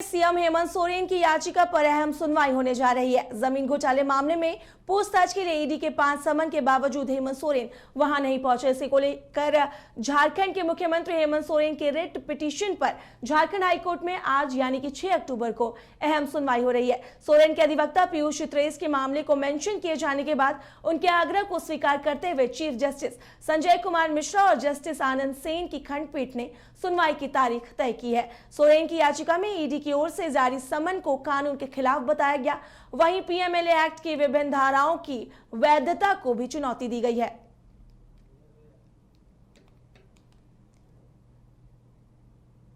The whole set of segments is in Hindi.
सीएम हेमंत सोरेन की याचिका पर अहम सुनवाई होने जा रही है। जमीन घोटाले मामले में पूछताछ के लिए ईडी के 5 समन के बावजूद हेमंत सोरेन वहां नहीं पहुंचे। इसी को लेकर झारखंड के मुख्यमंत्री हेमंत सोरेन के रिट पिटीशन पर झारखंड हाईकोर्ट में आज यानी कि 6 अक्टूबर को अहम सुनवाई हो रही है। सोरेन के अधिवक्ता पीयूष चित्रेस के मामले को मेंशन किए जाने के बाद उनके आग्रह को स्वीकार करते हुए चीफ जस्टिस संजय कुमार मिश्रा और जस्टिस आनंद सेन की खंडपीठ ने सुनवाई की तारीख तय की है। सोरेन की याचिका में ईडी की ओर से जारी समन को कानून के खिलाफ बताया गया। वहीं पीएमएलए एक्ट की विभिन्न धाराओं की वैधता को भी चुनौती दी गई है।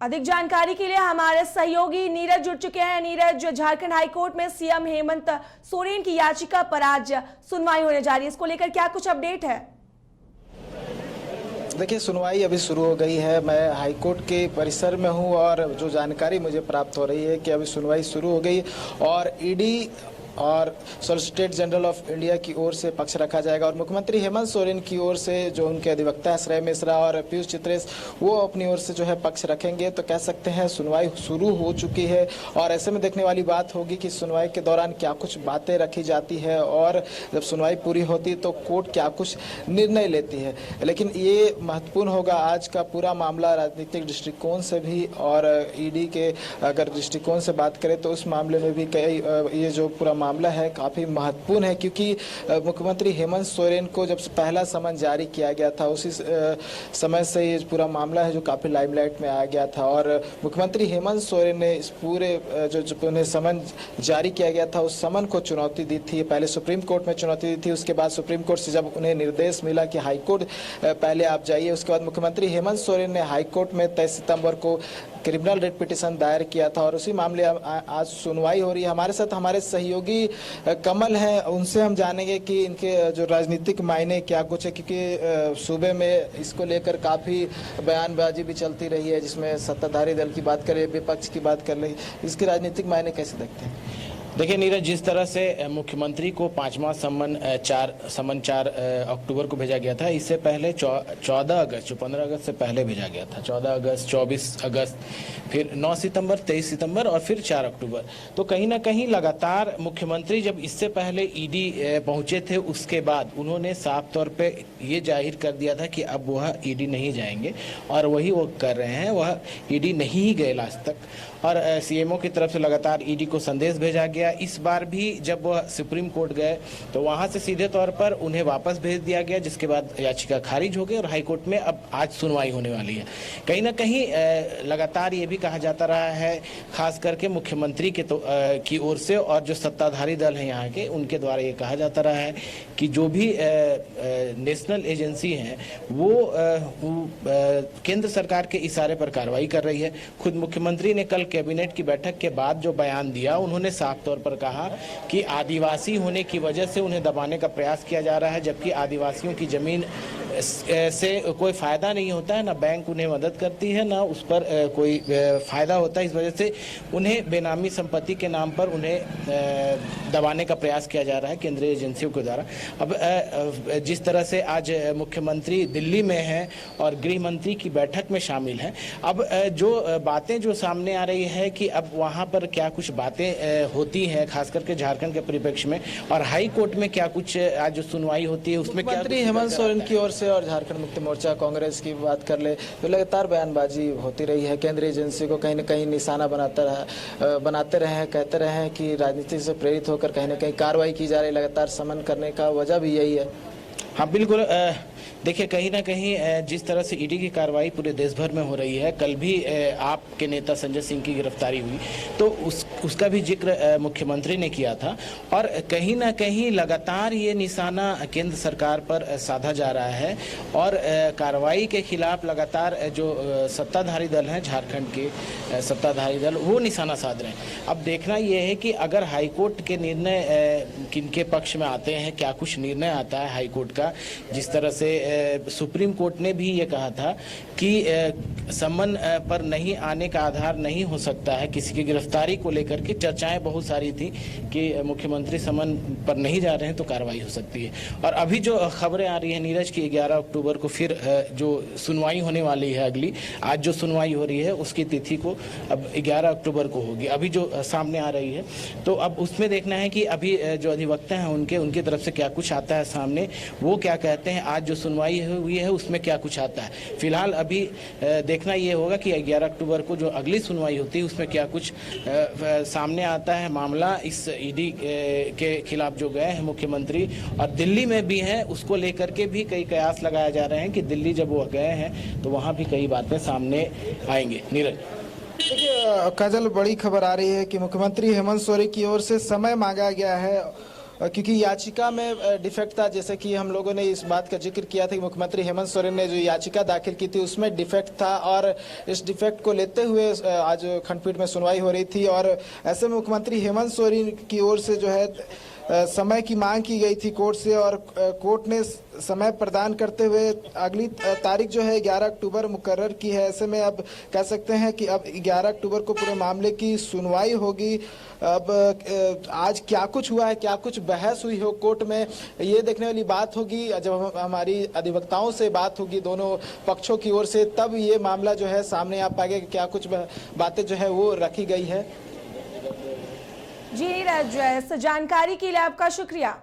अधिक जानकारी के लिए हमारे सहयोगी नीरज जुड़ चुके हैं। नीरज, झारखंड हाईकोर्ट में सीएम हेमंत सोरेन की याचिका पर आज सुनवाई होने जा रही है, इसको लेकर क्या कुछ अपडेट है? देखिए, सुनवाई अभी शुरू हो गई है। मैं हाईकोर्ट के परिसर में हूं और जो जानकारी मुझे प्राप्त हो रही है कि अभी सुनवाई शुरू हो गई और ईडी और सॉलिसिटर जनरल ऑफ इंडिया की ओर से पक्ष रखा जाएगा और मुख्यमंत्री हेमंत सोरेन की ओर से जो उनके अधिवक्ता है श्रेय मिश्रा और पीयूष चित्रेस, वो अपनी ओर से जो है पक्ष रखेंगे। तो कह सकते हैं सुनवाई शुरू हो चुकी है और ऐसे में देखने वाली बात होगी कि सुनवाई के दौरान क्या कुछ बातें रखी जाती है और जब सुनवाई पूरी होती तो कोर्ट क्या कुछ निर्णय लेती है। लेकिन ये महत्वपूर्ण होगा आज का पूरा मामला राजनीतिक दृष्टिकोण से भी, और ईडी के अगर दृष्टिकोण से बात करें तो उस मामले में भी कई ये जो पूरा मामला है काफी महत्वपूर्ण है, क्योंकि मुख्यमंत्री हेमंत सोरेन को जब पहला समन जारी किया गया था उसी समय से ये पूरा मामला है जो काफी लाइमलाइट में आ गया था और मुख्यमंत्री हेमंत सोरेन ने इस पूरे जो उन्हें समन जारी किया गया था उस समन को चुनौती दी थी। पहले सुप्रीम कोर्ट में चुनौती दी थी, उसके बाद सुप्रीम कोर्ट से जब उन्हें निर्देश मिला कि हाईकोर्ट पहले आप जाइए, उसके बाद मुख्यमंत्री हेमंत सोरेन ने हाईकोर्ट में 23 सितंबर को क्रिमिनल रिट पिटीशन दायर किया था और उसी मामले आज सुनवाई हो रही है। हमारे साथ हमारे सहयोगी कमल हैं, उनसे हम जानेंगे कि इनके जो राजनीतिक मायने क्या कुछ है, क्योंकि सूबे में इसको लेकर काफ़ी बयानबाजी भी चलती रही है, जिसमें सत्ताधारी दल की बात करें, विपक्ष की बात कर ले, इसके राजनीतिक मायने कैसे देखते हैं? देखिए नीरज, जिस तरह से मुख्यमंत्री को 5वां समन 4 अक्टूबर को भेजा गया था, इससे पहले 14 अगस्त जो 15 अगस्त से पहले भेजा गया था, 14 अगस्त, 24 अगस्त, फिर 9 सितंबर, 23 सितंबर और फिर 4 अक्टूबर। तो कहीं ना कहीं लगातार मुख्यमंत्री जब इससे पहले ईडी पहुंचे थे उसके बाद उन्होंने साफ तौर पे ये जाहिर कर दिया था कि अब वह ईडी नहीं जाएंगे और वही वो कर रहे हैं, वह ईडी नहीं ही गए लास्ट तक। और सीएमओ की तरफ से लगातार ईडी को संदेश भेजा गया। इस बार भी जब वह सुप्रीम कोर्ट गए तो वहां से सीधे तौर पर उन्हें वापस भेज दिया गया, जिसके बाद याचिका खारिज हो गई और हाईकोर्ट में अब आज सुनवाई होने वाली है। कहीं ना कहीं लगातार ये भी कहा जाता रहा है, खास करके मुख्यमंत्री के की ओर से और जो सत्ताधारी दल हैं यहाँ के, उनके द्वारा ये कहा जाता रहा है कि जो भी नेशनल एजेंसी हैं वो केंद्र सरकार के इशारे पर कार्रवाई कर रही है। खुद मुख्यमंत्री ने कल कैबिनेट की बैठक के बाद जो बयान दिया, उन्होंने साफ तौर पर कहा कि आदिवासी होने की वजह से उन्हें दबाने का प्रयास किया जा रहा है, जबकि आदिवासियों की जमीन से कोई फायदा नहीं होता है, ना बैंक उन्हें मदद करती है, ना उस पर कोई फायदा होता है। इस वजह से उन्हें बेनामी संपत्ति के नाम पर उन्हें दबाने का प्रयास किया जा रहा है केंद्रीय एजेंसियों के द्वारा। अब जिस तरह से आज मुख्यमंत्री दिल्ली में हैं और गृह मंत्री की बैठक में शामिल हैं, अब जो बातें जो सामने आ रही है कि अब वहाँ पर क्या कुछ बातें होती हैं, खास करके झारखंड के परिप्रेक्ष्य में, और हाई कोर्ट में क्या कुछ आज जो सुनवाई होती है उसमें क्या हेमंत सोरेन की ओर और झारखंड मुक्ति मोर्चा कांग्रेस की बात कर ले तो लगातार बयानबाजी होती रही है, केंद्रीय एजेंसी को कहीं न कहीं निशाना बनाते रहे, कहते रहे कि राजनीति से प्रेरित होकर कहीं न कहीं कार्रवाई की जा रही, लगातार समन करने का वजह भी यही है। हाँ बिल्कुल, देखिए कहीं ना कहीं जिस तरह से ईडी की कार्रवाई पूरे देश भर में हो रही है, कल भी आपके नेता संजय सिंह की गिरफ्तारी हुई तो उसका भी जिक्र मुख्यमंत्री ने किया था और कहीं ना कहीं लगातार ये निशाना केंद्र सरकार पर साधा जा रहा है और कार्रवाई के खिलाफ लगातार जो सत्ताधारी दल हैं, झारखंड के सत्ताधारी दल, वो निशाना साध रहे हैं। अब देखना ये है कि अगर हाईकोर्ट के निर्णय किनके पक्ष में आते हैं, क्या कुछ निर्णय आता है हाईकोर्ट का, का। जिस तरह से सुप्रीम कोर्ट ने भी ये कहा था कि समन पर नहीं आने का आधार नहीं हो सकता है। किसी की गिरफ्तारी को लेकर के चर्चाएं बहुत सारी थी कि मुख्यमंत्री समन पर नहीं जा रहे हैं तो कार्रवाई हो सकती है। और अभी जो खबरें आ रही है नीरज की 11 अक्टूबर को फिर जो सुनवाई होने वाली है अगली, आज जो सुनवाई हो रही है उसकी तिथि को अब 11 अक्टूबर को होगी। अभी जो सामने आ रही है तो अब उसमें देखना है कि अभी जो अधिवक्ता हैं उनके तरफ से क्या कुछ आता है सामने, वो क्या कहते हैं। आज जो सुनवाई हुई है उसमें क्या कुछ आता है। फिलहाल अभी देखना ये होगा कि 11 अक्टूबर को जो अगली सुनवाई होती है उसमें क्या कुछ सामने आता है मामला। इस ईडी के खिलाफ जो गए हैं मुख्यमंत्री और दिल्ली में भी हैं, उसको लेकर के भी कई कयास लगाया जा रहे हैं कि दिल्ली जब वो गए हैं तो वहाँ भी कई बातें सामने आएंगे। नीरज, देखिए काजल, बड़ी खबर आ रही है कि मुख्यमंत्री हेमंत सोरेन की ओर से समय मांगा गया है क्योंकि याचिका में डिफेक्ट था। जैसे कि हम लोगों ने इस बात का जिक्र किया था कि मुख्यमंत्री हेमंत सोरेन ने जो याचिका दाखिल की थी उसमें डिफेक्ट था और इस डिफेक्ट को लेते हुए आज खंडपीठ में सुनवाई हो रही थी। और ऐसे में मुख्यमंत्री हेमंत सोरेन की ओर से जो है समय की मांग की गई थी कोर्ट से और कोर्ट ने समय प्रदान करते हुए अगली तारीख जो है 11 अक्टूबर मुकर्रर की है। ऐसे में अब कह सकते हैं कि अब 11 अक्टूबर को पूरे मामले की सुनवाई होगी। अब आज क्या कुछ हुआ है, क्या कुछ बहस हुई हो कोर्ट में, ये देखने वाली बात होगी। जब हमारी अधिवक्ताओं से बात होगी दोनों पक्षों की ओर से, तब ये मामला जो है सामने आ पाएगा कि क्या कुछ बातें जो है वो रखी गई है। जी नीरज, इस जानकारी के लिए आपका शुक्रिया।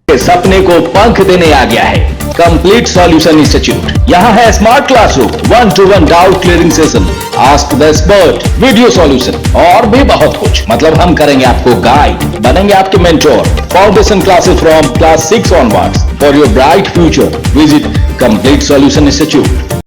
सपने को पंख देने आ गया है कंप्लीट सॉल्यूशन इंस्टीट्यूट। यहाँ है smart classroom, 1-to-1 doubt clearing session, ask the expert, video solution और भी बहुत कुछ। मतलब हम करेंगे आपको गाइड, बनेंगे आपके mentor. Foundation classes from class 6 onwards for your bright future. Visit complete solution institute.